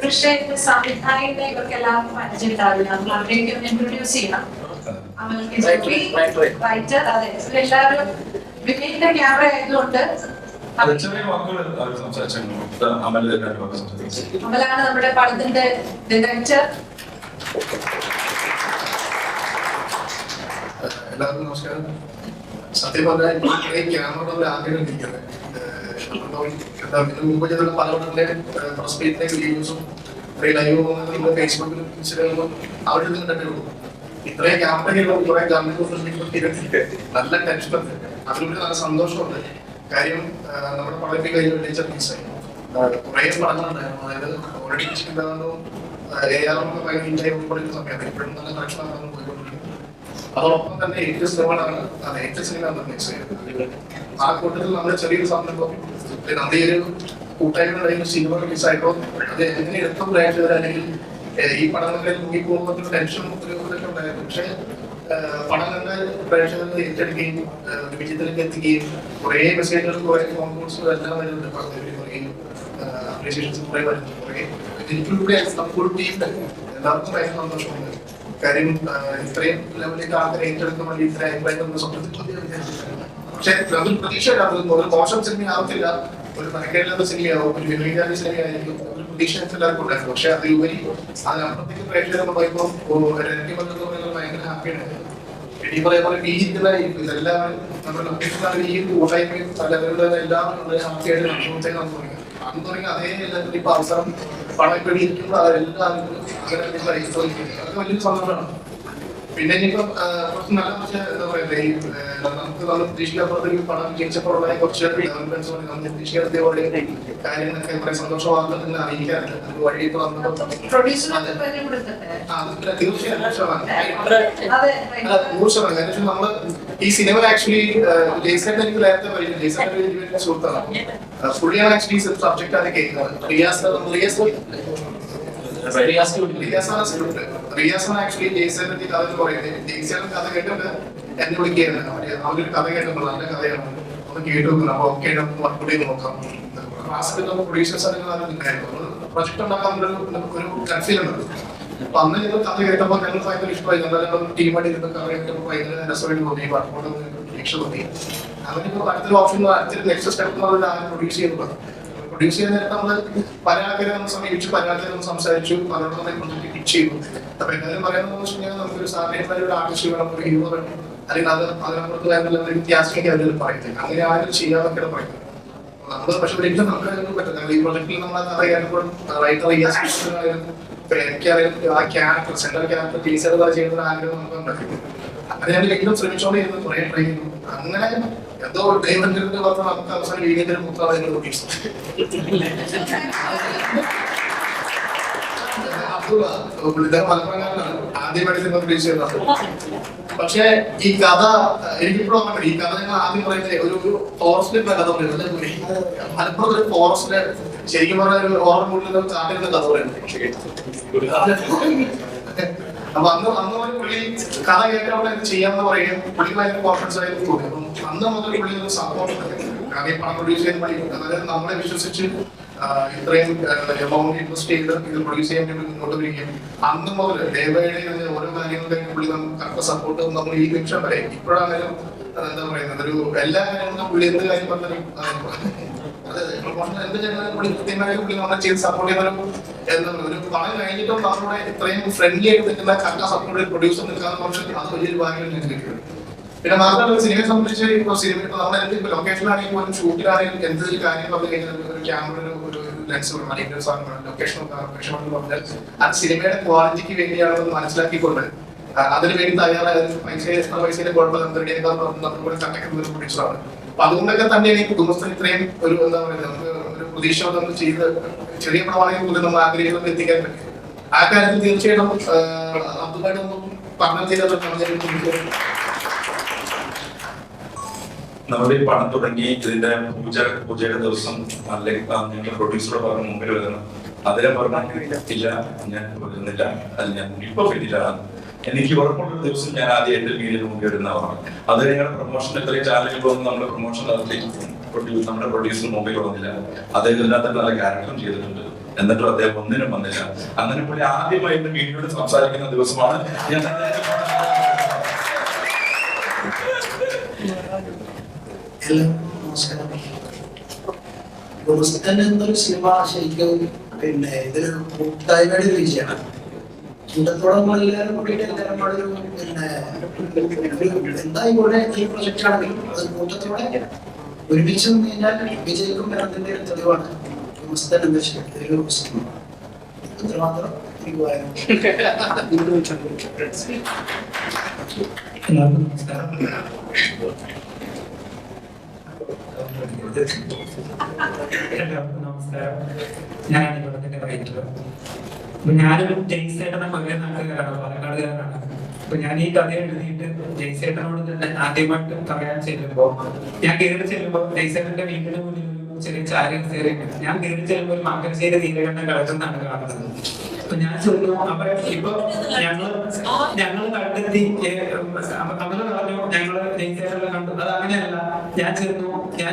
പക്ഷേ സംവിധായകനെ ഇവർക്ക് എല്ലാവർക്കും പരിചയമുണ്ടാവില്ല. നമ്മൾ അവരെയൊക്കെ ഒന്ന് ഇൻട്രൊഡ്യൂസ് ചെയ്യണം. റൈറ്റർ, അതെ, എല്ലാവരും വിനീതിന്റെ ക്യാമറ ആയതുകൊണ്ട് അമലാണ് നമ്മുടെ പടത്തിന്റെ ഡയറക്ടർ. എല്ലാവർക്കും നമസ്കാരം. സത്യം പറഞ്ഞാൽ ക്യാമറ ആഗ്രഹം ഇരിക്കുന്നത് മുമ്പ് ചെയ്തുള്ള പലവരുടെ പ്രസ് മീറ്റിന്റെ വീഡിയോസും ലൈവ് ഫേസ്ബുക്കിലും ഇൻസ്റ്റാഗ്രാമിലും അവിടെ നിന്ന് കണ്ടിട്ടുള്ളൂ. ഇത്രയും ക്യാമറകളും കുറെ ഗവൺമെന്റ് നല്ല ടെൻഷനുണ്ട്. അതിലൂടെ നല്ല സന്തോഷമുണ്ട്. കാര്യം നമ്മുടെ പടത്തിൽ കഴിഞ്ഞ വെള്ളിച്ച പീസായി കുറെ പടങ്ങളുണ്ടായിരുന്നു. അതായത് ഓൾറെഡി ഭയങ്കര ഇന്ത്യ ഉൾപ്പെടുന്ന സമയത്ത് ഇപ്പോഴും നല്ല കളക്ഷനാണ് പോയിക്കൊണ്ടിരിക്കുന്നത്. അതോടൊപ്പം തന്നെ ഏറ്റവും സിനിമകളാണ് ഏറ്റവും സിനിമ മിക്സ് ചെയ്യുന്നത്. ആ കൂട്ടത്തിൽ നമ്മുടെ ചെറിയൊരു സംരംഭം നമ്മുടെ ഈ ഒരു കൂട്ടായ്മ സിനിമ റിലീസ് ആയിട്ടോ അത് എങ്ങനെ എടുത്തു പ്രയാസം അല്ലെങ്കിൽ ഈ പടങ്ങളിൽ മുങ്ങിപ്പോകുന്ന ടെൻഷൻ ഇതൊക്കെ ഉണ്ടായിരുന്നു. പക്ഷെ പടങ്ങളുടെ പ്രേക്ഷകർക്ക് ഏറ്റെടുക്കുകയും വിജയത്തിലേക്ക് എത്തിക്കുകയും കുറെ മെസ്സേജുകൾ കുറെ ഫോൺ കോൾസും എല്ലാം വരുന്നുണ്ട്. പറയുകയും അപ്രീസിയേഷൻസ് കുറെ വരുന്നു. കുറെ ഇതിലൂടെ നമുക്കൊരു ടീം എല്ലാവർക്കും ഭയങ്കര സന്തോഷമുണ്ട്. കാര്യം ഇത്രയും ലെവലിലേക്ക് ആൾക്കാർ ഏറ്റെടുക്കാൻ വേണ്ടി ഇത്ര അഭിപ്രായം സ്വപ്നത്തിൽ വിചാരിച്ചിട്ടുണ്ട്. പക്ഷെ അതൊരു പ്രതീക്ഷ ഒരു മോശം സിനിമ ആവത്തില്ല, ഒരു മനക്കേടില്ലാത്ത സിനിമയാവും, ഒരു വിനോദ സിനിമയായിരിക്കും, ഒരു പ്രതീക്ഷ എല്ലാവർക്കും ഉണ്ടായിരുന്നു. പക്ഷെ അതിലുപരി അതിനപ്പുറത്തേക്ക് പ്രേക്ഷകർ പറയുമ്പോൾ ഭയങ്കര ഹാപ്പിയാണ്. ഈ പറയുമ്പോൾ ഈ ഇതെല്ലാവരും നമ്മുടെ ലൊക്കേഷനിലാണ് ഈ കൂട്ടായ്മയും പലവരുടെ എല്ലാവരും വളരെ ഹാപ്പിയായിട്ട് അനുഭവത്തേക്ക് തുടങ്ങി. അന്ന് തുടങ്ങി അതേ എല്ലാവരും ഇപ്പൊ അവസരം പണം ഇപ്പൊ ഇരിക്കുമ്പോൾ അതെല്ലാവരും അതൊക്കെ വലിയൊരു സന്തോഷമാണ്. പിന്നെ ഇനിയിപ്പം കുറച്ച് നല്ല കുറച്ച് എന്താ പറയുക നമുക്ക് നമ്മൾ പ്രതീക്ഷിക്കാപ്പുറത്തേക്ക് പണം ജനിച്ചപ്പോഴുള്ള കുറച്ച് ഡെവലപ്മെന്റ്സ് നമ്മൾ പ്രതീക്ഷിക്കാത്ത കാര്യങ്ങളൊക്കെ കുറെ സന്തോഷവാർത്തകൾ അറിയിക്കാറുണ്ട്. അത് വഴി ഇപ്പൊ തീർച്ചയായും നമ്മള് ഈ സിനിമ ആക്ച്വലി ജയ്സേട്ടൻ എനിക്ക് നേരത്തെ പറയും. ജയ്സേട്ടൻ സുഹൃത്താണ്. പുള്ളിയാണ് ആക്ച്വലി സബ്ജക്ട് ആണ് കേൾക്കുന്നത്. റിയാസാണ് ആക്ച്വലി ജയ്സേട്ടന്റെ കഥ പറയുന്നത്. ജയ്സേട്ടൻ കഥ കേട്ടിട്ട് എന്നെ വിളിക്കുകയാണ്. അവരൊരു കഥ കേട്ടിട്ടുണ്ട്, നല്ല കഥയാണ്, ഒന്ന് കേട്ടു നോക്കണം. അപ്പൊ ഓക്കെ നമുക്ക് വർക്കൗട്ട് ചെയ്ത് നോക്കാം. ക്ലാസ്സിൽ നമ്മൾ പ്രൊഡ്യൂസേഴ്സ് ഉണ്ടായിരുന്നു. പ്രൊജക്ട് ഉണ്ടാക്കാൻ ഒരു കൺഫ്യൂലുണ്ട്. അപ്പൊ അന്ന് ഞങ്ങൾ കഥ കേട്ടപ്പോൾ ഞങ്ങൾ ഭയങ്കര ഇഷ്ടമായി. ഞങ്ങൾ ടീമായിട്ട് ഇരുന്ന് കഥ കേട്ടപ്പോൾ ഭയങ്കര രസമായിട്ട് തോന്നി. വർക്കൗട്ട് പ്രതീക്ഷ തോന്നി. അങ്ങനെ അടുത്തൊരു ഓപ്ഷൻ അടുത്തൊരു നെക്സ്റ്റ് സ്റ്റെപ്പ് പ്രൊഡ്യൂസ് ചെയ്യുന്നത്. പ്രൊഡ്യൂസ് ചെയ്യുന്ന നേരത്തെ നമ്മള് പല ആൾക്കാരെ നമ്മൾ സമീപിച്ചു, പല ആൾക്കാരെ നമ്മൾ സംസാരിച്ചു, പലരോടും നമ്മൾ പ്രൊജക്ട് പിച്ച് ചെയ്തു. അപ്പൊ എല്ലാവരും പറയുന്നത് വെച്ച് കഴിഞ്ഞാൽ നമുക്കൊരു സാധാരണ ഒരു ആർട്ടിസ്റ്റ് വേണം, ഒരു ഹീറോ വേണം, അല്ലെങ്കിൽ അത് അതിനപ്പുറത്ത് വേണ്ട വ്യത്യാസമൊക്കെ അവർ പറയുന്നത്. അങ്ങനെ ആരും ചെയ്യാതൊക്കെയാണ് പറയുന്നത്. നമ്മള് പക്ഷെ ഒരിക്കലും നമുക്ക് പറ്റില്ല. ഈ പ്രൊജക്റ്റിൽ നമ്മൾ അറിയാനും റൈറ്റർ എനിക്കറിയാം ആ ക്യാരക്ടർ സെൻട്രൽ ക്യാരക്ടർ ടീച്ചർ ചെയ്യുന്ന ആഗ്രഹം നമുക്ക് ഉണ്ടാക്കിയിരുന്നു. അങ്ങനെ ഞാൻ വീണ്ടും ശ്രമിച്ചോണ്ടിരുന്നു, കുറെ ട്രൈ ചെയ്തു. അങ്ങനെ എന്തോ ഡൈമണ്ടിന്റെ പറഞ്ഞാൽ നമുക്ക് അവസാനം വീടിന്റെ മുത്താണ് മലപ്പുറംകാരനാണ് ആദ്യമായിട്ട് സിനിമ റിലീസ് ചെയ്യുന്നത്. പക്ഷെ ഈ കഥ എനിക്കിപ്പോഴും ഈ കഥ ഞങ്ങൾ ആദ്യം പറയുന്നത് ഒരു ഫോറസ്റ്റിലെ കഥ പറയുന്നത്. മലപ്പുറത്ത് ഒരു ഫോറസ്റ്റിലെ ശരിക്കും പറഞ്ഞ ഒരു ഓർമ്മ കൂടുതൽ കാട്ടിരുന്ന കഥ പറയുന്നത്. അപ്പൊ അന്ന് പുള്ളി കഥ കേട്ടവിടെ ചെയ്യാമെന്ന് പറയും. പുള്ളി ഭയങ്കര കോൺഫിഡൻസ് ആയിട്ട് തോന്നി. അപ്പം അന്ന് മുതൽ പുള്ളി ഒരു സപ്പോർട്ട് കാരണം പണം പ്രൊഡ്യൂസ് ചെയ്യാൻ വേണ്ടി അതായത് നമ്മളെ വിശ്വസിച്ച് ഇത്രയും എമൗണ്ട് ഇൻവെസ്റ്റ് ചെയ്ത് ഇത് പ്രൊഡ്യൂസ് ചെയ്യാൻ വേണ്ടി മുന്നോട്ട് വരികയും അന്ന് മുതൽ ഡേ ബൈ ഡേ ഓരോ കാര്യങ്ങളിലും പുള്ളി നമുക്ക് കറക്റ്റ് സപ്പോർട്ട് നമ്മൾ ഈ നിമിഷം വരെ ഇപ്പോഴാണെങ്കിലും എന്താ പറയുന്നത് ഒരു എല്ലാ കാര്യങ്ങളും പുള്ളി എന്ത് കാര്യം പറഞ്ഞാലും എന്ത് ചെയ്താലും പുള്ളി കൃത്യമായി പുള്ളി നമ്മളെ ചെയ്ത് സപ്പോർട്ട് ചെയ്യുന്നൊരു എന്താ ഒരു പണം കഴിഞ്ഞിട്ടും നമ്മളോട് ഇത്രയും ഫ്രണ്ട്ലി ആയിട്ട് നിൽക്കുന്ന കറക്റ്റ് സപ്പോർട്ട് പ്രൊഡ്യൂസർ നിൽക്കാന്ന് പറഞ്ഞാൽ അത് വലിയൊരു ഭാഗ്യം കിട്ടിയിട്ടുണ്ട്. പിന്നെ മാത്രമല്ല സിനിമയെ സംബന്ധിച്ച് ഇപ്പോൾ സിനിമ ഇപ്പൊ നമ്മളെന്ത് ലൊക്കേഷനാണെങ്കിലും പോലും ഷൂട്ടിലാണെങ്കിലും എന്തൊരു കാര്യം പറഞ്ഞു കഴിഞ്ഞാൽ ഒരു ക്യാമറ ഒരു ലെൻസ് വേണം, അല്ലെങ്കിൽ ഒരു സാധനം ലൊക്കേഷൻ എന്ന് പറഞ്ഞാൽ അത് സിനിമയുടെ ക്വാളിറ്റിക്ക് വേണ്ടിയാണെന്ന് മനസ്സിലാക്കിക്കൊണ്ട് അതിന് വേണ്ടി തയ്യാറായ പൈസയുടെ കുഴപ്പമില്ല നമ്മുടെ കണ്ടക്ട് ഒരു പ്രൊഡ്യൂസറാണ്. അപ്പൊ അതുകൊണ്ടൊക്കെ തന്നെയാണ് ഈ കുടുംബസ്ഥൻ ഇത്രയും ഒരു എന്താ പറയുക നമുക്ക് ഒരു പ്രതീക്ഷ നമ്മൾ ചെയ്ത് ചെറിയ പടമാണെങ്കിൽ പോലും നമ്മൾ ആഗ്രഹിക്കുന്നത് എത്തിക്കാൻ പറ്റും. ആ കാര്യത്തിൽ തീർച്ചയായിട്ടും അതുമായിട്ടൊന്നും പഠനം ചെയ്തത് നമ്മുടെ ഈ പണം തുടങ്ങി ഇതിന്റെ പൂജയുടെ ദിവസം അല്ലെങ്കിൽ ഞങ്ങളുടെ പ്രൊഡ്യൂസറോട് പറഞ്ഞ മുമ്പിൽ വരുന്നത് അദ്ദേഹം പറഞ്ഞില്ല, ഞാൻ വരുന്നില്ല, അത് ഞാൻ ഇപ്പൊ പറ്റില്ല. എനിക്ക് ഉറപ്പുള്ള ദിവസം ഞാൻ ആദ്യം എന്റെ വീടിന് മുമ്പിൽ വരുന്നതാണ്. അത് ഞങ്ങളുടെ പ്രൊമോഷൻ എത്രയും ചാനലുകൾ വന്ന് നമ്മുടെ പ്രൊമോഷൻ നടത്തി നമ്മുടെ പ്രൊഡ്യൂസർ മുമ്പിൽ വന്നില്ല. അദ്ദേഹം എല്ലാത്തിനും നല്ല ക്യാരക്ടറും ചെയ്തിട്ടുണ്ട്. എന്നിട്ടും അദ്ദേഹം ഒന്നിനും വന്നില്ല. അങ്ങനെ പുള്ളി ആദ്യമായി വീഡിയോയിൽ സംസാരിക്കുന്ന ദിവസമാണ് ഞാൻ. നമസ്കാരം. ഗുമസ്തൻ എന്നൊരു സിനിമ ശരിക്കും പിന്നെ ഇതൊരു കൂട്ടായ്മയുടെ വിജയമാണ്. കൂട്ടത്തോടെ നമ്മളെല്ലാവരും കൂടിയിട്ട് എല്ലാവരും ഒരു പിന്നെ എന്തായിക്കോട്ടെ ഈ പ്രൊജക്റ്റ് ആണെങ്കിലും അത് കൂട്ടത്തോടെ ഒരുമിച്ച് നിന്ന് കഴിഞ്ഞാൽ വിജയിക്കും എന്നതിന്റെ ഒരു തെളിവാണ് ഗുമസ്തൻ എന്ന ഒരു സിനിമ. ഇത്രമാത്രം എനിക്ക് പറയാം. എല്ലാവർക്കും നമസ്കാരം. എല്ലാവർക്കും നമസ്കാരം. ഞാനാണ് ഈ പടത്തിന്റെ റൈറ്റർ. അപ്പൊ ഞാനൊരു ജയ്സേട്ടനെ കൊല്ലം നാട്ടുകാരാണ്, പാലക്കാടുകാരനാണ്. അപ്പൊ ഞാൻ ഈ കഥ എഴുതിയിട്ട് ജയ്സേട്ടനോട് തന്നെ ആദ്യമായിട്ട് പറയാൻ ചെല്ലുമ്പോ, ഞാൻ കയറി ചെല്ലുമ്പോ ജയ്സേട്ടന്റെ വീടിന് മുന്നിൽ ഒരു ചെറിയ ചാരി കയറിയിട്ടുണ്ട്. ഞാൻ കയറി ചെല്ലുമ്പോൾ ഒരു മംഗലശ്ശേരി നീലകണ്ഠൻ കിടക്കുന്നതാണ് കാണുന്നത്. അപ്പൊ ഞാൻ ചെന്നു. അപ്പൊ ഇപ്പൊ ഞങ്ങള് കണ്ടെത്തി, അമല് പറഞ്ഞു ഞങ്ങള് ജയ്സേട്ടനെ കണ്ടു. അത് അങ്ങനെയല്ല. ഞാൻ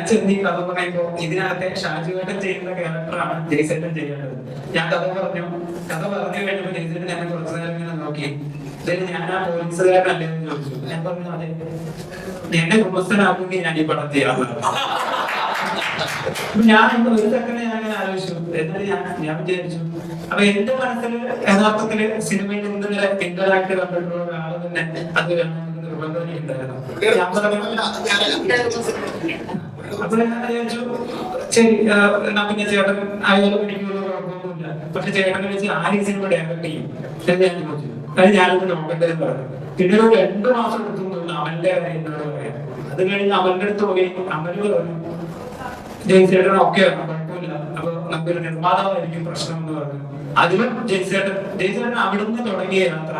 ചെന്ന് ഈ കഥ പറയുമ്പോ ഇതിനകത്തെ ഷാജുവേട്ടൻ ചെയ്യുന്ന ക്യാരക്ടറാണ് ജയ്സേട്ടൻ ചെയ്യേണ്ടത്. ഞാൻ കഥ പറഞ്ഞു കഴിഞ്ഞപ്പോ ജയ്സേട്ടൻ എന്നെ കുറച്ചു നേരം ഇങ്ങനെ നോക്കി. ഇതിൽ ഞാൻ ആ പോലീസുകാരനല്ലേ എന്ന് ചോദിച്ചു. ഞാൻ പറഞ്ഞു അതെ, എന്നെ കുമ്പസ്ഥനാണെങ്കിൽ ഞാൻ ഈ പടം ചെയ്യാറുണ്ട്. ഞാൻ ഒരു സെക്കൻഡ് ഞാൻ അങ്ങനെ ആലോചിച്ചു. എന്നിട്ട് ഞാൻ വിചാരിച്ചു, അപ്പൊ എന്റെ മനസ്സിൽ യഥാർത്ഥത്തില് സിനിമയിൽ ഇന്നലെ ഇന്ററാക്ട് കണ്ടിട്ടുള്ള ഒരാള് തന്നെ അത് വേണമെന്ന് നിർബന്ധം ഉണ്ടായിരുന്നു. അപ്പൊ ഞാൻ വിചാരിച്ചു ശരി, എന്നാ പിന്നെ ചേട്ടൻ അയാൾ പിടിക്കുള്ള കുഴപ്പമൊന്നുമില്ല. പക്ഷെ ചേട്ടനെ വെച്ച് ആര് ഈ സിനിമ ഡയറക്ട് ചെയ്യും എന്ന് ഞാൻ ചോദിച്ചു. അത് ഞാനൊന്ന് നോക്കേണ്ടതെന്ന് പറഞ്ഞു. പിന്നെ ഒരു 2 മാസം എടുത്തു തോന്നുന്നു അമലിന്റെ കാര്യം എന്നോട് പറയാം. അത് കഴിഞ്ഞ് അമലിന്റെ അടുത്ത് പോയി. അമല് പറഞ്ഞു ജയ്സേട്ടൻ ഒക്കെ കുഴപ്പമില്ല, അപ്പൊ നമുക്കൊരു നിർമ്മാതാവായിരിക്കും പ്രശ്നം എന്ന് പറഞ്ഞു. അതിലും ജയ്സേട്ടൻ അവിടുന്ന് തുടങ്ങിയ യാത്ര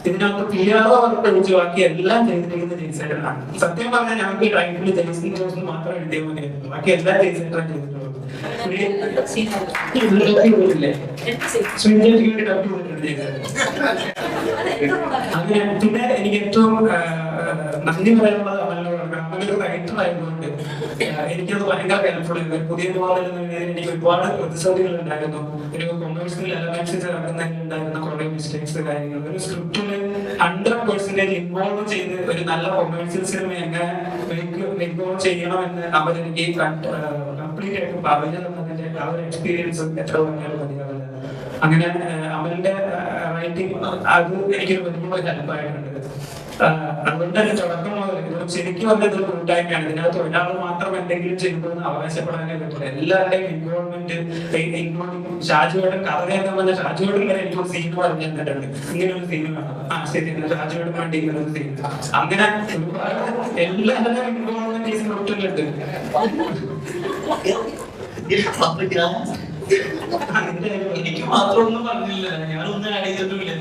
ഇതിനകത്ത് PR വർക്ക് ഒഴിച്ച് ബാക്കി എല്ലാം ചെയ്തിരിക്കുന്നത് ജയ്സേട്ടനാണ്. സത്യം പറഞ്ഞാൽ ഞങ്ങൾക്ക് ഈ ടൈറ്റിൽ ജയ്സൺ ജോസ് മാത്രം എഴുതിയാൽ മതിയായിരുന്നു. ബാക്കി എല്ലാം ജയ്സേട്ടനാണ് ചെയ്തിട്ടുള്ളത്. അങ്ങനെ പിന്നെ എനിക്ക് ഏറ്റവും നന്ദി പറയാനുള്ളത് അമലിനോടാണ്. അമലൊരു റൈറ്റർ ആയതുകൊണ്ട് എനിക്കത് ഭയങ്കര ഹെൽപ്ഫുൾ ആയിരുന്നു. പുതിയ മോഡൽ എനിക്ക് ഒരുപാട് പ്രതിസന്ധികൾ ഉണ്ടായിരുന്നു. ഒരു കൊമേഴ്സ്യൽ എലമെന്റ്സ് ചേർക്കുന്നതിലുണ്ടായിരുന്ന കുറെ മിസ്റ്റേക്സ് കാര്യങ്ങൾ. ഒരു സ്ക്രിപ്റ്റില് 100% ഇൻവോൾവ് ചെയ്ത് ഒരു നല്ല കൊമേഴ്സ്യൽ സിനിമ എങ്ങനെ മേക്ക് ഓൺ ചെയ്യണമെന്ന് അവർ എനിക്ക് കംപ്ലീറ്റ് ആയിട്ട് പറഞ്ഞു തന്നതിന്റെ ആ ഒരു എക്സ്പീരിയൻസ് എത്ര പറഞ്ഞാലും മതിയാവില്ല. അങ്ങനെ അമലിന്റെ റൈറ്റിംഗ് അത് എനിക്കൊരു വലിയ ഹെൽപ്പായിട്ടുണ്ട്. അതുകൊണ്ട് തന്നെ തുടക്കം മുതൽ ശരിക്കും വന്നത് ഒരു കൂട്ടായ്മയാണ്. ഇതിനകത്ത് ഒരാൾ മാത്രം എന്തെങ്കിലും ചെയ്യുന്നതെന്ന് അവകാശപ്പെടാനേ പറ്റില്ല. എല്ലാവരുടെയും ഇൻവോൾവ്മെന്റ്, ഇൻക്ലൂഡിങ് ഷാജുവേട്ടൻ കഥ കേൾക്കാൻ വന്ന ഷാജുവേട്ടൻ വരെ എനിക്കൊരു സീൻ പറഞ്ഞു തന്നിട്ടുണ്ട്. ഇങ്ങനെ ഒരു സീൻ വേണം, ശരി ഷാജുവേട്ടൻ വേണ്ടി ഇങ്ങനെ ഒരു സീൻ. അങ്ങനെ ഒരുപാട് എല്ലാവരുടെയും ഇൻവോൾവ്മെന്റ് ഈ സ്ക്രിപ്റ്റിലുണ്ട്. എനിക്ക് മാത്രമൊന്നും പറഞ്ഞില്ല, ഞാനൊന്നും ആഡ് ചെയ്തിട്ടില്ല.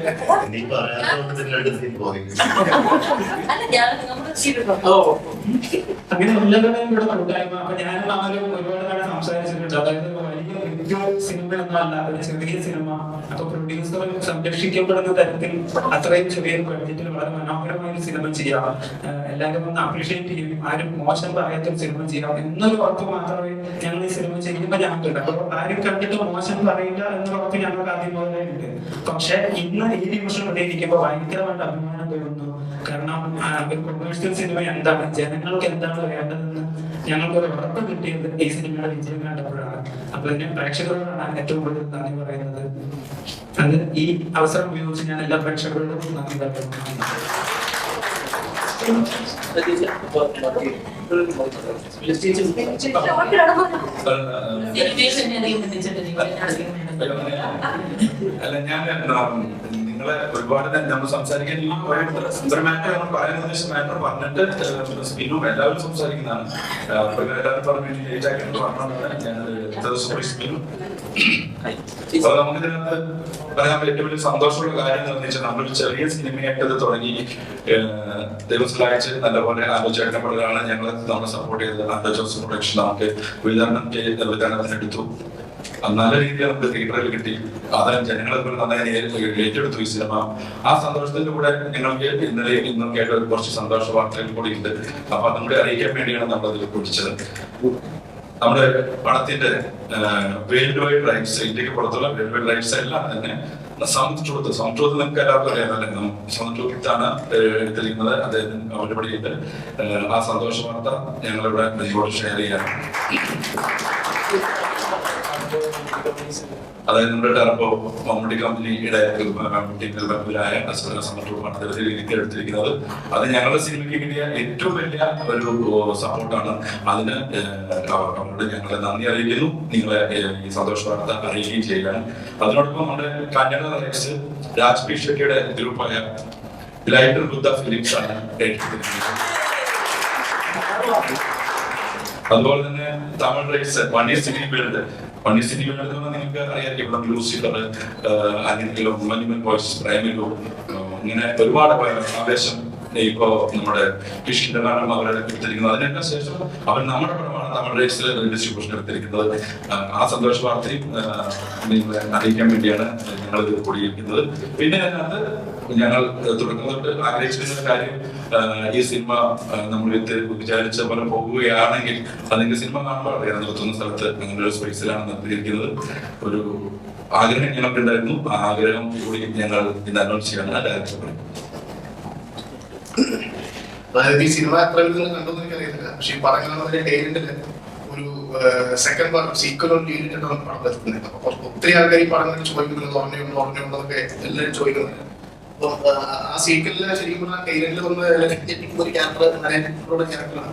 അങ്ങനെ എല്ലാവരുടെയും കൂടെ കൂട്ടായ്മ. അപ്പൊ ഞാനും അവരും ഒരുപാട് കാലം സംസാരിച്ചിട്ടുണ്ട്. അതായത് വലിയ സിനിമയൊന്നും അല്ല, ഒരു ചെറിയ സിനിമ. അപ്പൊ പ്രൊഡ്യൂസർ സംരക്ഷിക്കപ്പെടുന്ന തരത്തിൽ അത്രയും ചെറിയൊരു ബഡ്ജറ്റിൽ വളരെ മനോഹരമായ ഒരു സിനിമ ചെയ്യാം, എല്ലാവരും ഒന്ന് അപ്രീഷിയേറ്റ് ചെയ്യും, ആരും മോശം പറയാത്തൊരു സിനിമ ചെയ്യാം എന്നൊരു ഉറപ്പ് മാത്രമേ ഞങ്ങൾ ഈ സിനിമ ചെയ്യുമ്പോൾ ഞങ്ങൾക്കുണ്ട്. അപ്പൊ ആരും കണ്ടിട്ട് മോശം പറയില്ല എന്ന ഉറപ്പ് ഞങ്ങൾക്ക് ആദ്യം മുതലേ ഉണ്ട്. പക്ഷെ ഇന്ന് ഈ നിമിഷം ഇവിടെ ഇരിക്കുമ്പോൾ ഭയങ്കരമായിട്ട് അഭിമാനം തോന്നുന്നു. കാരണം ഒരു കൊമേഴ്സ്യൽ സിനിമ എന്താണ്, ജനങ്ങൾക്ക് എന്താണ് വേണ്ടതെന്ന് ഞങ്ങൾക്കൊരു ഉറപ്പ് കിട്ടിയത് ഈ സിനിമയുടെ വിജയം കണ്ടപ്പോഴാണ്. അപ്പൊ ഇതിന് പ്രേക്ഷകരോടാണ് ഏറ്റവും കൂടുതൽ നന്ദി പറയുന്നത്. അത് ഈ അവസരം ഉപയോഗിച്ച് ഞാൻ എല്ലാ പ്രേക്ഷകരോടും നന്ദി പറയുന്നു. അല്ല, ഞാൻ നിങ്ങളെ ഒരുപാട് നമ്മൾ സംസാരിക്കാൻ ഒരു മാറ്റർ പറയാൻ ഉദ്ദേശിച്ച മാറ്റർ പറഞ്ഞിട്ട് സ്പിന്നും എല്ലാവരും സംസാരിക്കുന്നതാണ്. എല്ലാവരും പറഞ്ഞു ലേറ്റ് ആക്കിയിട്ട് പറഞ്ഞതാണ് ഞാൻ സ്പിന്നും. അപ്പൊ നമുക്കിതിനകത്ത് പറയാൻ ഏറ്റവും വലിയ സന്തോഷമുള്ള കാര്യം എന്ന് വെച്ചാൽ നമ്മളൊരു ചെറിയ സിനിമയായിട്ട് ഇത് തുടങ്ങി ദിവസങ്ങളാഴ്ച നല്ലപോലെ ആലോചിക്കപ്പെടുകയാണ്. ഞങ്ങൾ നമ്മളെ സപ്പോർട്ട് ചെയ്തത് ആൻഡ്രോ ജോസ് പ്രൊഡക്ഷൻ നമുക്ക് വിതരണത്തിനെടുത്തു. നല്ല രീതിയിൽ നമുക്ക് തിയേറ്ററിൽ കിട്ടി. അത് ജനങ്ങളെ നന്നായി ഏറ്റെടുത്തു ഈ സിനിമ. ആ സന്തോഷത്തിന്റെ കൂടെ ഞങ്ങൾക്ക് ഇന്നലെ ഇന്നൊക്കെ ആയിട്ട് കുറച്ച് സന്തോഷ വാർത്തകൾ കൂടി ഉണ്ട്. അപ്പൊ അതും കൂടി അറിയിക്കാൻ വേണ്ടിയാണ് നമ്മളതിൽ കുടിച്ചത്. നമ്മുടെ പടത്തിന്റെ വേൾഡ് വൈഡ് റൈറ്റ്സ്, ഇന്ത്യക്ക് പുറത്തുള്ള വേൾഡ് വൈഡ് റൈറ്റ്സ് എല്ലാം തന്നെ സൗണ്ട് ട്രൂത്ത് നമുക്ക് എല്ലാവർക്കും അറിയാമല്ലേ, സൗണ്ട് ട്രൂത്താണ് എടുത്തിരിക്കുന്നത്. അദ്ദേഹത്തിന് ഒരുപടിയുണ്ട്. ആ സന്തോഷ വാർത്ത ഞങ്ങളിവിടെ നിങ്ങളോട് ഷെയർ ചെയ്യാം. അതായത് നമ്മുടെ ടെർബോ മമ്മൂട്ടി കമ്പനിയുടെ മെമ്പറായ സമർപ്പമാണ് അദ്ദേഹത്തിൽ എനിക്ക് എടുത്തിരിക്കുന്നത്. അത് ഞങ്ങളുടെ സിനിമയ്ക്ക് കിട്ടിയ ഏറ്റവും വലിയ ഒരു സപ്പോർട്ടാണ്. അതിന് അവരോട് ഞങ്ങളെ നന്ദി അറിയിക്കുന്നു. നിങ്ങളെ ഈ സന്തോഷ വാർത്ത അറിയിക്കുകയും ചെയ്യുകയാണ്. അതിനോടൊപ്പം നമ്മുടെ കന്നഡ റൈറ്റ്സ് രാജ് പി ഷെട്ടിയുടെ ഗ്രൂപ്പായ ലൈറ്റർ ബുദ്ധ ഫിലിംസ് ആണ് എടുത്തിരിക്കുന്നത്. അതുപോലെ തന്നെ തമിഴ് റൈറ്റ്സ് വണ്ടി സിറ്റി വേൾഡ് നിങ്ങൾക്ക് അറിയാം. ലൂസിഫർ, അല്ലെങ്കിൽ മഞ്ഞുമൽ ബോയ്സ്, പ്രേമിലോ, ഇങ്ങനെ ഒരുപാട് ആവേശം ഇപ്പോ നമ്മുടെ ഫിഷിന്റെ കാരണം അവരെ എടുത്തിരിക്കുന്നത്. അതിനൊക്കെ ശേഷം അവർ നമ്മുടെ പടമാണ് തമിഴ് റൈറ്റ്സിൽ ഡിസ്ട്രിബ്യൂഷൻ എടുത്തിരിക്കുന്നത്. ആ സന്തോഷ വാർത്തയും നിങ്ങളെ അറിയിക്കാൻ വേണ്ടിയാണ് ഞങ്ങൾ ഇത് കൂടിയിരിക്കുന്നത്. പിന്നെ അതിനകത്ത് ഞങ്ങൾ തുടക്കം തൊട്ട് ആഗ്രഹിച്ചിരുന്ന കാര്യം, ഈ സിനിമ നമ്മൾ വിചാരിച്ച പോലെ പോകുകയാണെങ്കിൽ അല്ലെങ്കിൽ സിനിമ കാണുമ്പോൾ അറിയാം, നിർത്തുന്ന സ്ഥലത്ത് അങ്ങനെ ഒരു സ്പേസിലാണ് നിർത്തിയിരിക്കുന്നത്. ഒരു ആഗ്രഹം ഞങ്ങൾക്കുണ്ടായിരുന്നു. ആ ആഗ്രഹം കൂടി ഞങ്ങൾ ഇന്ന് അനൗൺസ് ചെയ്യാനാണ് ഡയറക്ടർ. അതായത് ഈ സിനിമ എത്ര നിങ്ങൾ കണ്ടെന്ന് എനിക്കറിയില്ല, പക്ഷെ ഈ പറഞ്ഞ ടേലിന്റെ ഒരു സെക്കൻഡ് പാർട്ട് സീക്വൽ ലീഡിട്ടാണ് പടം വരുന്നത്. അപ്പൊ ഒത്തിരി ആൾക്കാർ ഈ പടങ്ങൾ ചോദിക്കുന്നത് ഓർമ്മയുണ്ടോന്നൊക്കെ എല്ലാവരും ചോദിക്കുന്നത്. അപ്പം ആ സീക്വലില് ശരിക്കും പറഞ്ഞാൽ ടൈലറിൽ വന്ന് ഒരു ക്യാരക്ടറുടെ ക്യാരക്ടറാണ്.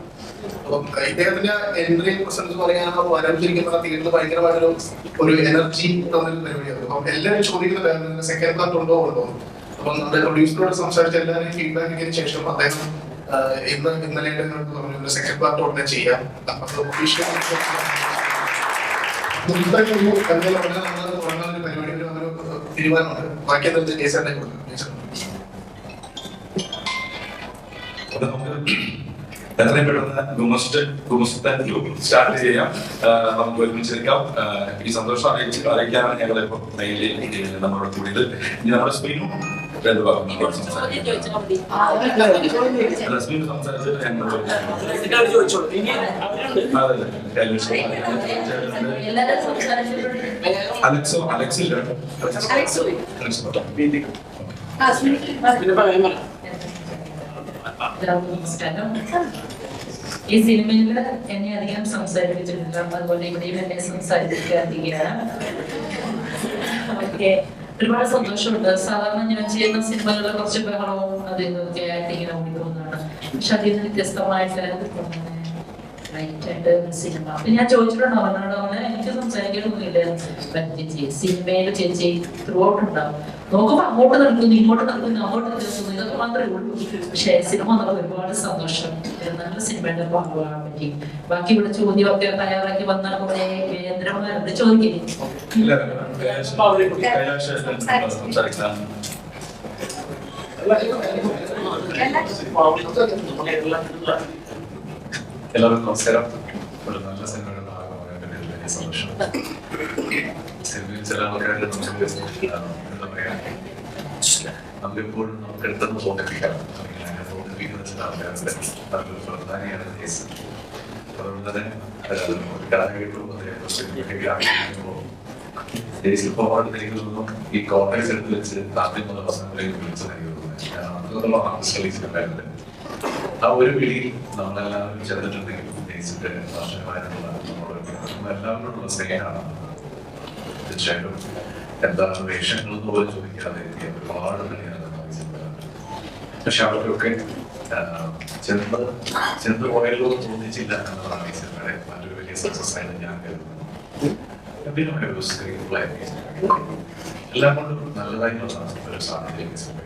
അപ്പം ഇദ്ദേഹത്തിന്റെ എൻട്രി പ്രസൻസ് പറയാനോ വരവിച്ചിരിക്കുന്ന തിയേറ്ററിൽ ഭയങ്കരമായിട്ടൊരു എനർജി തോന്നുന്ന പരിപാടിയാണ്. അപ്പം എല്ലാവരും ചോദിക്കുന്ന സെക്കൻഡ് പാർട്ട് ഉണ്ടോ. അപ്പം നമ്മുടെ പ്രൊഡ്യൂസറോട് സംസാരിച്ച എല്ലാവരെയും ഫീഡ്ബാക്ക് കിട്ടിയതിനു ശേഷം അദ്ദേഹം ഇന്നലെ പറഞ്ഞു സെക്കൻഡ് പാർട്ട് ഉടനെ ചെയ്യാം. പരിപാടിയിൽ തീരുമാനമുണ്ട്. ബാക്കി എന്തെങ്കിലും കേസറിനെ കൊടുക്കും. എത്രയും പെട്ടെന്ന് സ്റ്റാർട്ട് ചെയ്യാം. നമുക്ക് ഒരുമിച്ചിരിക്കാം. ഈ സന്തോഷം അറിയിക്കാനാണ് ഞങ്ങൾ ഇപ്പൊ മെയിൻലി നമ്മളോട് കൂടിയത്. ഇനി നമ്മുടെ സ്പീനും രണ്ട് ഭാഗം സംസാരിച്ചിട്ട് ഈ സിനിമയിൽ എന്നെ അധികം സംസാരിപ്പിച്ചിട്ടില്ല, അതുപോലെ ഇവിടെയും എന്നെ സംസാരിപ്പിക്കാതിരിക്കുകയാണ്. ഓക്കെ, ഒരുപാട് സന്തോഷമുണ്ട്. സാധാരണ ഞാൻ ചെയ്യുന്ന സിനിമകളിൽ കുറച്ച് ബഹളവും അതിനൊക്കെ ആയിട്ട് ഇങ്ങനെ ഓടി പോകുന്നതാണ്. പക്ഷെ അതിൽ നിന്ന് വ്യത്യസ്തമായിട്ട് ലൈറ്റായിട്ട് സിനിമ. അപ്പൊ ഞാൻ ചോദിച്ചിട്ടുണ്ടോ അവനോട്, എനിക്ക് സംസാരിക്കണമെന്നില്ല. ചേച്ചി സിനിമയിൽ ചേച്ചി ത്രൂ ഔട്ട് ഉണ്ടാവും. നോക്കുമ്പോ അങ്ങോട്ട് നിൽക്കുന്നു, ഇങ്ങോട്ട് നിൽക്കുന്നു, അങ്ങോട്ട് നിൽക്കുന്നു, ഇതൊക്കെ മാത്രമേ ഉള്ളൂ. പക്ഷെ സിനിമ നമുക്ക് ഒരുപാട് സന്തോഷം. ഒരു നല്ല സിനിമയുടെ ഭാഗമാകാൻ പറ്റി. ബാക്കി ഇവിടെ ചോദ്യമൊക്കെ തയ്യാറാക്കി വന്നാൽ കുറെ കേന്ദ്രമാരുണ്ട് ചോദിക്കില്ലേ. എല്ലാവർക്കും നമസ്കാരം. ഒരു നല്ല സിനിമയുടെ ഭാഗമാകാൻ വലിയ സന്തോഷം. സിനിമയിൽ ചില ആൾക്കാരുടെ എന്താ പറയാ, നമുക്കെപ്പോഴും നമുക്ക് എടുത്തെന്ന് തോന്നിപ്പിക്കാം. തോന്നിപ്പിക്കുന്ന ചില ആൾക്കാരുടെ അതൊരു പ്രധാനിയാണ് കേസ്. അതുകൊണ്ട് തന്നെ ഒരു കാലഘട്ടവും അതേപോലെ ദേശീയ പോകാണ്ട് എനിക്ക് തോന്നുന്നു ഈ കോൺടാക്ട് എടുത്ത് വെച്ച് ആദ്യം മുതൽ പ്രശ്നങ്ങളിലേക്ക് വിളിച്ചതായി തോന്നുന്നത്. ആർട്ടിസ്റ്റുണ്ടായിരുന്നു. ആ ഒരു വിളിയിൽ നമ്മളെല്ലാവരും ചേർന്നിട്ടുണ്ടെങ്കിൽ ദേശത്തെ ഭാഷമായിട്ടുള്ള നമ്മളെല്ലാവരോടുള്ള സ്നേഹമാണ്. തീർച്ചയായിട്ടും എന്താണ് വേഷങ്ങളെന്ന് പോലും ചോദിക്കാതെ ഒരുപാട് പണിയാണ്. പക്ഷെ അവർക്കൊക്കെ ചെന്ന് പോയല്ലോ തോന്നിച്ചില്ല എന്നതാണ് ഈ സിനിമയുടെ മറ്റൊരു വലിയ സക്സസ് ആയിട്ട് ഞാൻ കരുതുന്നത്. പിന്നെ ഒരു സ്ക്രീൻ പ്ലേ എല്ലാം കൊണ്ടും നല്ലതായിട്ടുള്ള ഒരു സാഹചര്യം സിനിമ.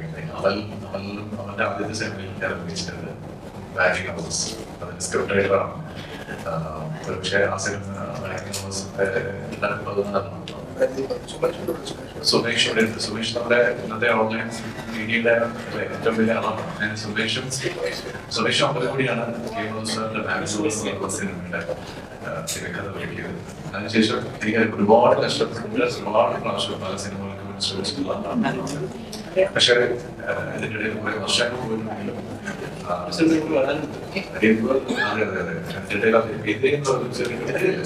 അവന്റെ ആദ്യത്തെ സിനിമയിൽ അഭിനയിച്ചിട്ടുണ്ട് ബാരിംഗ് ഹൗസ്. അതിന് സ്ക്രിപ്റ്റ് റൈറ്ററാണ്. പക്ഷേ ആ സിനിമ സുമേഷ് ഇവിടെ ഉണ്ട്. സുമേഷ് നമ്മുടെ ഇന്നത്തെ ഓൺലൈൻ മീഡിയയുടെ ഏറ്റവും വലിയ ആളാണ്. സുമേഷ് അവിടെ കൂടിയാണ് സിനിമയുടെ തിരക്കഥ ഒരുക്കിയത്. അതിനുശേഷം എനിക്ക് ഒരുപാട് കഷ്ടപ്പെട്ട് ഒരുപാട് പ്രാവശ്യം പല സിനിമകൾക്ക് ശ്രമിച്ചിട്ടുള്ളതാണ്. പക്ഷേ ഇതിൻ്റെ ഇടയിൽ കുറെ വർഷങ്ങൾ പോയിട്ടുണ്ടെങ്കിലും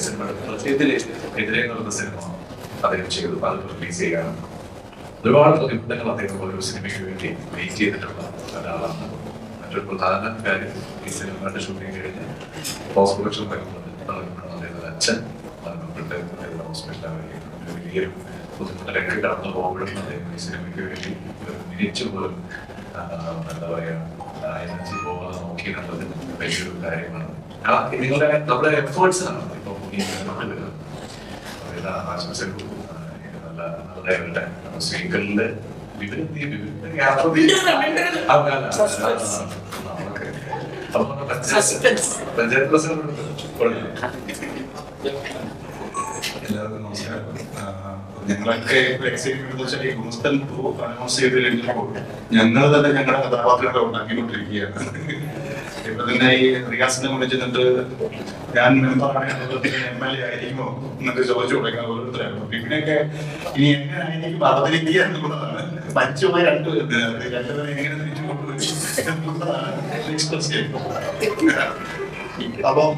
സിനിമ അദ്ദേഹം ചെയ്തു, അത് റിലീസ് ചെയ്യണം. ഒരുപാട് നിബന്ധനകൾ അദ്ദേഹം ഒരു സിനിമയ്ക്ക് വേണ്ടി വെയിറ്റ് ചെയ്തിട്ടുള്ള ഒരാളാണ്. മറ്റൊരു പ്രധാന കാര്യം, ഈ സിനിമയുടെ ഷൂട്ടിംഗ് കഴിഞ്ഞ് പോസ്റ്റ് പ്രൊഡക്ഷൻ അദ്ദേഹത്തിന്റെ അച്ഛൻ ഹോസ്പിറ്റലിൽ വലിയൊരു ബുദ്ധിമുട്ടിലേക്ക് കടന്നു പോകുമ്പോഴും അദ്ദേഹം ഈ സിനിമയ്ക്ക് വേണ്ടി മിനിച്ചു പോലും എന്താ പറയാ എനർജി പോകാതെ നോക്കി എന്നുള്ളത് വലിയൊരു കാര്യമാണ്. നിങ്ങളുടെ നമ്മുടെ എഫേർട്സ് ആണ് ഇപ്പൊ ഈ ആശംസകൾ നല്ല സ്ത്രീകളുടെ പഞ്ചായത്ത് പ്രസിഡന്റ് എല്ലാവർക്കും നമസ്കാരം. ഞങ്ങളൊക്കെ ഈ ഗുമസ്തൻ അനൗൺസ് ചെയ്ത് കഴിഞ്ഞപ്പോൾ ഞങ്ങൾ തന്നെ ഞങ്ങളുടെ കഥാപാത്രങ്ങളെ ഉണ്ടാക്കിക്കൊണ്ടിരിക്കുകയാണ്. ഇപ്പൊ തന്നെ ഈ റിയാസിനെ കൊണ്ട് ചെന്നിട്ട് ഞാൻ മെമ്പറാണ് MLA ആയിരിക്കുമോ എന്നൊക്കെ ചോദിച്ചു കൊടുക്കാൻ ഓരോരുത്തരാണ്. പിന്നെയൊക്കെ ഇനി എങ്ങനെ ആയിരിക്കും അവതരിക്കുക എന്നുള്ളതാണ്. മറ്റുള്ള രണ്ടുപേരെ എങ്ങനെ തിരിച്ചു കൊണ്ടുവരും എന്നുള്ളതാണ് നെക്സ്റ്റ് ക്വസ്റ്റ്യൻ. അപ്പം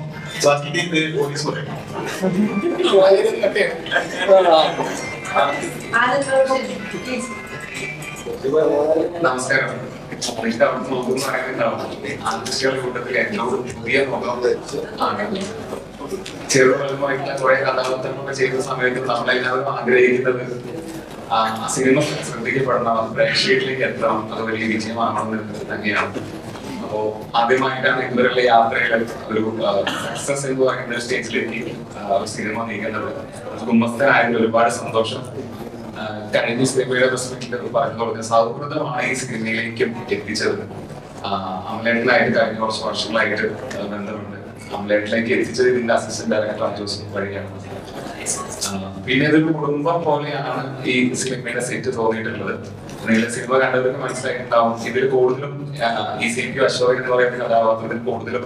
ബാക്കി പോലീസ് പറയും. നമസ്കാരം. ആർട്ടിസ്റ്റുകളുടെ കൂട്ടത്തിൽ ഏറ്റവും പുതിയ മുഖം ആണ്. ചെറുപ്പമായിട്ടുള്ള കുറെ കഥാപാത്രങ്ങളൊക്കെ ചെയ്യുന്ന സമയത്ത് നമ്മളെല്ലാവരും ആഗ്രഹിക്കുന്നത് സിനിമ ശ്രദ്ധിക്കപ്പെടണം, അത് പ്രേക്ഷകരിലേക്ക് എത്തണം, അത് വലിയ വിജയമാകണമെന്ന് തന്നെയാണ്. അപ്പോ ആദ്യമായിട്ടാണ് ഇവരുടെ യാത്രയിൽ ഒരു സക്സസ് എന്ന് പറയുന്ന സ്റ്റേജിലേക്ക് സിനിമ നീങ്ങുന്നത്. ഗുമസ്തനായതിൽ ഒരുപാട് സന്തോഷം. കഴിഞ്ഞ സിനിമയുടെ പ്രശ്നത്തിൽ പറഞ്ഞു കൊടുത്ത സൗഹൃദമാണ് ഈ സിനിമയിലേക്കും എത്തിച്ചത്. അമലേട്ടിലായിട്ട് കഴിഞ്ഞ കുറച്ച് വർഷങ്ങളായിട്ട് ബന്ധമുണ്ട്. അമലേട്ടിലേക്ക് എത്തിച്ചത് ഇതിന്റെ അസിസ്റ്റന്റ് ഡയറക്ടർ ജോസഫ് വഴിയാണ്. പിന്നെ ഇതൊരു കുടുംബം പോലെയാണ് ഈ സിനിമയുടെ സെറ്റ് തോന്നിയിട്ടുള്ളത്. നിങ്ങൾ സിനിമ കണ്ടവർക്ക് മനസ്സിലായിട്ടുണ്ടാവും. ഇതിൽ കൂടുതലും ഈ CP അശോകൻ എന്ന് പറയുന്ന കഥാപാത്രത്തിൽ കൂടുതലും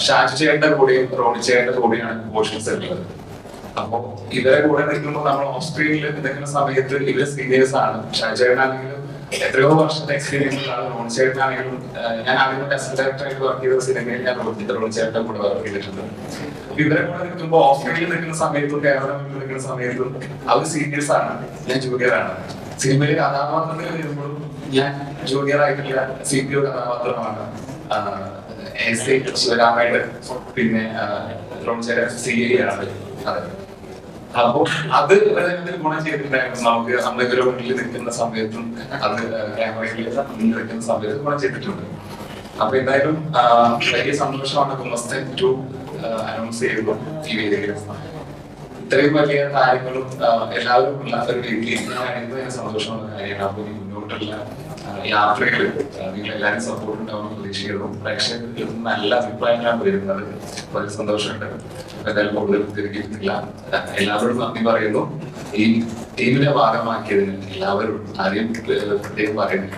ഷാജു ചേട്ടന്റെ കൂടെയും റോണി ചേട്ടന്റെ കൂടെയാണ് പോർഷൻസ് ഉള്ളത്. അപ്പൊ ഇവരെ കൂടെ നിൽക്കുമ്പോൾ നമ്മൾ ഓസ്ട്രേലിയയിൽ നിൽക്കുന്ന സമയത്ത് ഇവര് സീനിയേഴ്സ് ആണ്. ഷാജു ചേട്ടനാണെങ്കിലും എത്രയോ വർഷത്തെ എക്സ്പീരിയൻസ് ആണ്. റോണി ചേട്ടനാണെങ്കിലും ഞാൻ ആദ്യം ടെസ്റ്റ് ഡയറക്ടറായിട്ട് വർക്ക് ചെയ്ത സിനിമയിൽ ഞാൻ റോണി ചേട്ടന്റെ കൂടെ വർക്ക് ചെയ്തിട്ടുണ്ട്. ഇവരെ കൂടെ നിൽക്കുമ്പോൾ ഓസ്ട്രേലിയയിൽ നിൽക്കുന്ന സമയത്തും കേരളത്തിൽ നിൽക്കുന്ന സമയത്തും അവർ സീനിയേഴ്സ് ആണ്, ഞാൻ ജൂനിയർ ആണ്. സിനിമയിലെ കഥാപാത്രത്തിൽ വരുമ്പോഴും ഞാൻ ജൂനിയർ ആയിട്ടുള്ള CPO കഥാപാത്രമാണ്. ശിവരാമായിട്ട് പിന്നെ CA ആണ്. അതെ, അപ്പൊ അത് ഗുണം ചെയ്തിട്ടുണ്ടായിരുന്നു. നമുക്ക് നമ്മളിവരെ മുന്നിൽ നിൽക്കുന്ന സമയത്തും അത് ക്യാമറയിൽ നിൽക്കുന്ന സമയത്തും ഗുണം ചെയ്തിട്ടുണ്ട്. അപ്പൊ എന്തായാലും വലിയ സന്തോഷമാണ് ഗുമസ്തൻ 2 അനൗൺസ് ചെയ്യുന്നു ഈ വേദിയിൽ. ഇത്രയും വലിയ കാര്യങ്ങളും എല്ലാവരും ഉള്ള ഒരു വേദിയിൽ സന്തോഷമുള്ള കാര്യമാണ്. അപ്പൊ ഈ മുന്നോട്ടുള്ള യാത്രകൾ നിങ്ങൾ എല്ലാവരും സപ്പോർട്ട് ഉണ്ടാവുന്ന പ്രതീക്ഷിക്കുന്നു. പ്രേക്ഷകരിൽ നല്ല അഭിപ്രായങ്ങളാണ് വരുന്നത്. വളരെ സന്തോഷമുണ്ട്. എന്തായാലും കൂടുതൽ തിരികില്ല. എല്ലാവരോടും നന്ദി പറയുന്നു. ഈ ടീമിനെ ഭാഗമാക്കിയതിന് എല്ലാവരും ആരെയും പ്രത്യേകം പറയുന്നില്ല.